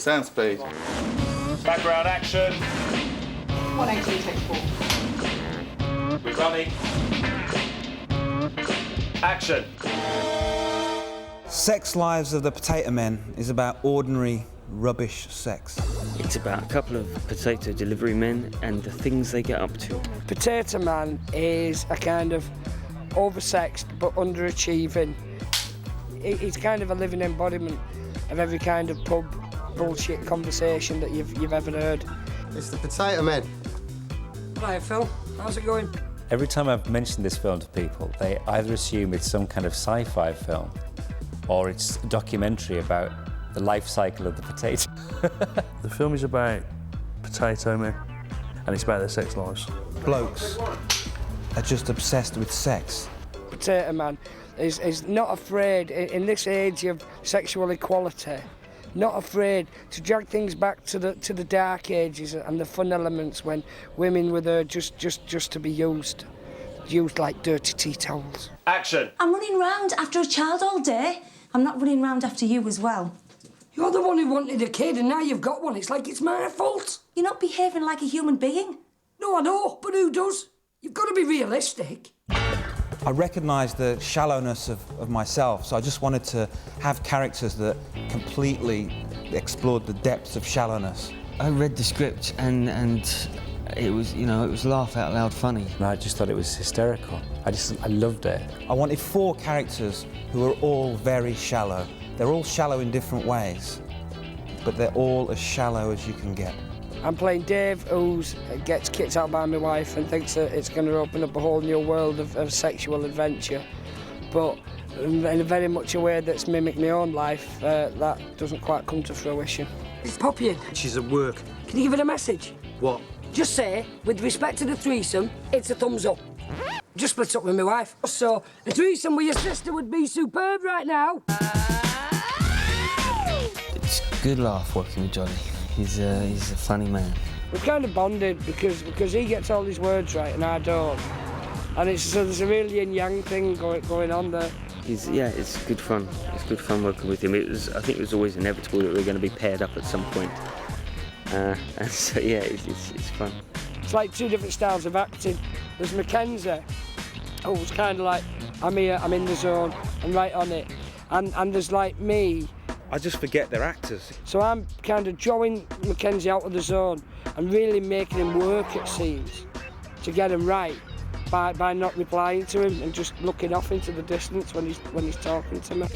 Pace and speed. Background action. 118, take 4. We're running. Action. Sex Lives of the Potato Men is about ordinary, rubbish sex. It's about a couple of potato delivery men and the things they get up to. Potato Man is a kind of oversexed but underachieving. He's kind of a living embodiment of every kind of pub bullshit conversation that you've ever heard. It's the Potato Men. Hi, Phil. How's it going? Every time I've mentioned this film to people, they either assume it's some kind of sci-fi film or it's a documentary about the life cycle of the potato. The film is about potato men and it's about their sex lives. Blokes are just obsessed with sex. Potato Man is not afraid, in this age of sexual equality, not afraid to drag things back to the dark ages and the fun elements when women were there just to be used like dirty tea towels. Action. I'm running round after a child all day. I'm not running round after you as well. You're the one who wanted a kid and now you've got one. It's like it's my fault. You're not behaving like a human being. No, I know, but who does? You've got to be realistic. I recognised the shallowness of myself, so I just wanted to have characters that completely explored the depths of shallowness. I read the script and it was, you know, it was laugh out loud funny. And I just thought it was hysterical. I loved it. I wanted 4 characters who are all very shallow. They're all shallow in different ways, but they're all as shallow as you can get. I'm playing Dave, who gets kicked out by my wife and thinks that it's going to open up a whole new world of sexual adventure. But in a very much a way that's mimicked my own life, that doesn't quite come to fruition. It's Poppy in. She's at work. Can you give it a message? What? Just say, with respect to the threesome, it's a thumbs up. Just split up with my wife. So, a threesome with your sister would be superb right now. It's a good laugh working with Johnny. He's a funny man. We're kind of bonded because he gets all his words right and I don't. And there's a real yin-yang thing going on there. It's good fun. It's good fun working with him. I think it was always inevitable that we were going to be paired up at some point. And so, yeah, it's fun. It's like 2 different styles of acting. There's Mackenzie, who's kind of like, I'm here, I'm in the zone, I'm right on it. And there's like me. I just forget they're actors. So I'm kind of drawing Mackenzie out of the zone and really making him work at scenes to get him right by not replying to him and just looking off into the distance when he's talking to me.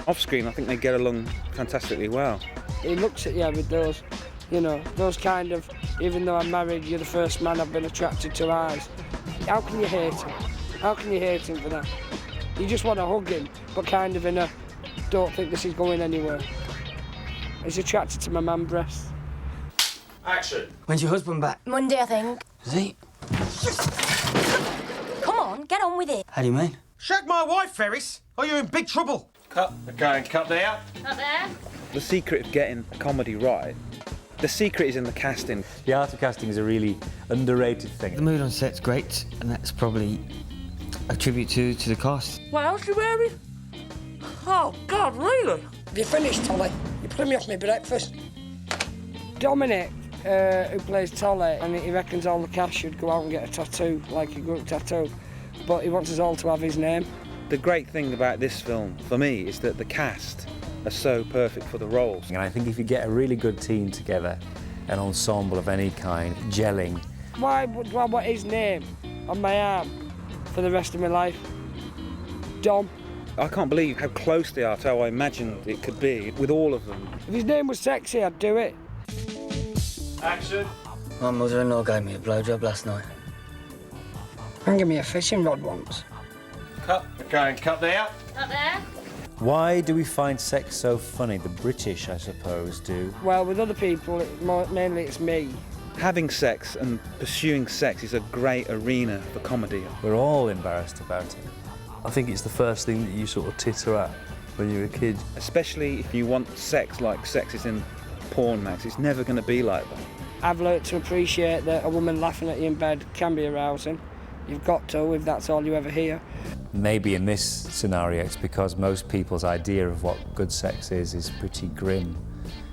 Off screen, I think they get along fantastically well. He looks at you with those, you know, those kind of, even though I'm married, you're the first man I've been attracted to eyes. How can you hate him? How can you hate him for that? You just want to hug him, but kind of in a, don't think this is going anywhere. He's attracted to my man breasts. Action. When's your husband back? Monday, I think. Is he? Come on, get on with it. How do you mean? Shag my wife, Ferris, or you're in big trouble. Cut. Okay, cut there. Up there. The secret of getting a comedy right, the secret is in the casting. The art of casting is a really underrated The thing. mood on set's great, and that's probably a tribute to the cast. What else are you wearing? Oh, God, really? Have you finished, Tolly? You're putting me off my breakfast. Dominic, who plays Tolly, and he reckons all the cast should go out and get a tattoo, like a group tattoo, but he wants us all to have his name. The great thing about this film, for me, is that the cast are so perfect for the roles. And I think if you get a really good team together, an ensemble of any kind, gelling. Why would I want his name on my arm for the rest of my life? Dom. I can't believe how close they are to how I imagined it could be with all of them. If his name was sexy, I'd do it. Action. My mother-in-law gave me a blowjob last night. And give me a fishing rod once. Cut. Okay, cut there. Up there. Why do we find sex so funny? The British, I suppose, do. Well, with other people, mainly it's me. Having sex and pursuing sex is a great arena for comedy. We're all embarrassed about it. I think it's the first thing that you sort of titter at when you're a kid. Especially if you want sex like sex is in porn mags. It's never going to be like that. I've learnt to appreciate that a woman laughing at you in bed can be arousing. You've got to, if that's all you ever hear. Maybe in this scenario it's because most people's idea of what good sex is pretty grim.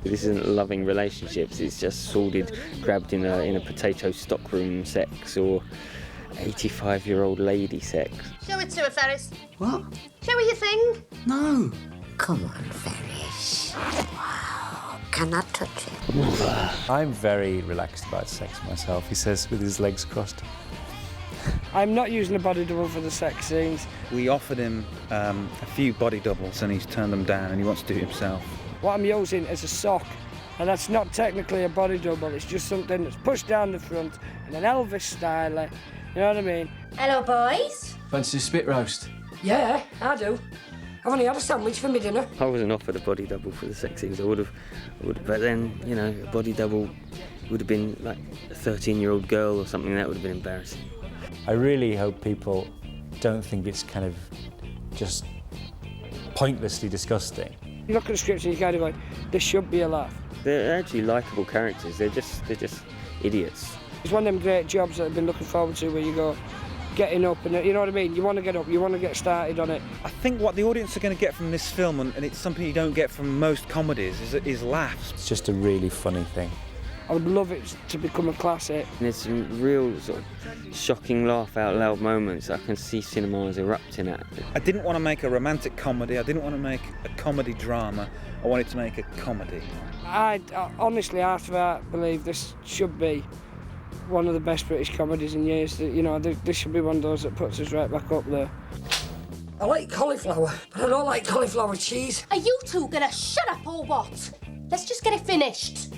This isn't loving relationships, it's just sordid, grabbed in a potato stockroom sex or 85-year-old lady sex. Show it to her, Ferris. What? Show her your thing. No. Come on, Ferris. Wow. Can I touch it? I'm very relaxed about sex myself, he says with his legs crossed. I'm not using a body double for the sex scenes. We offered him a few body doubles and he's turned them down and he wants to do it himself. What I'm using is a sock, and that's not technically a body double, it's just something that's pushed down the front in an Elvis style, you know what I mean? Hello, boys. Fancy a spit roast? Yeah, I do. I've only had a sandwich for my dinner. I wasn't offered a body double for the sex scenes. I would have, but then, you know, a body double would have been like a 13-year-old girl or something. That would have been embarrassing. I really hope people don't think it's kind of just pointlessly disgusting. You look at the scripts and you kind of go, this should be a laugh. They're actually likeable characters. They're just idiots. It's one of them great jobs that I've been looking forward to where you go, getting up and, you know what I mean? You want to get up, you want to get started on it. I think what the audience are going to get from this film, and it's something you don't get from most comedies, is laughs. It's just a really funny thing. I would love it to become a classic. And there's some real sort of shocking laugh out loud moments I can see cinemas erupting at. I didn't want to make a romantic comedy, I didn't want to make a comedy drama, I wanted to make a comedy. I honestly, I believe this should be one of the best British comedies in years. You know, this should be one of those that puts us right back up there. I like cauliflower, but I don't like cauliflower cheese. Are you two gonna shut up or what? Let's just get it finished.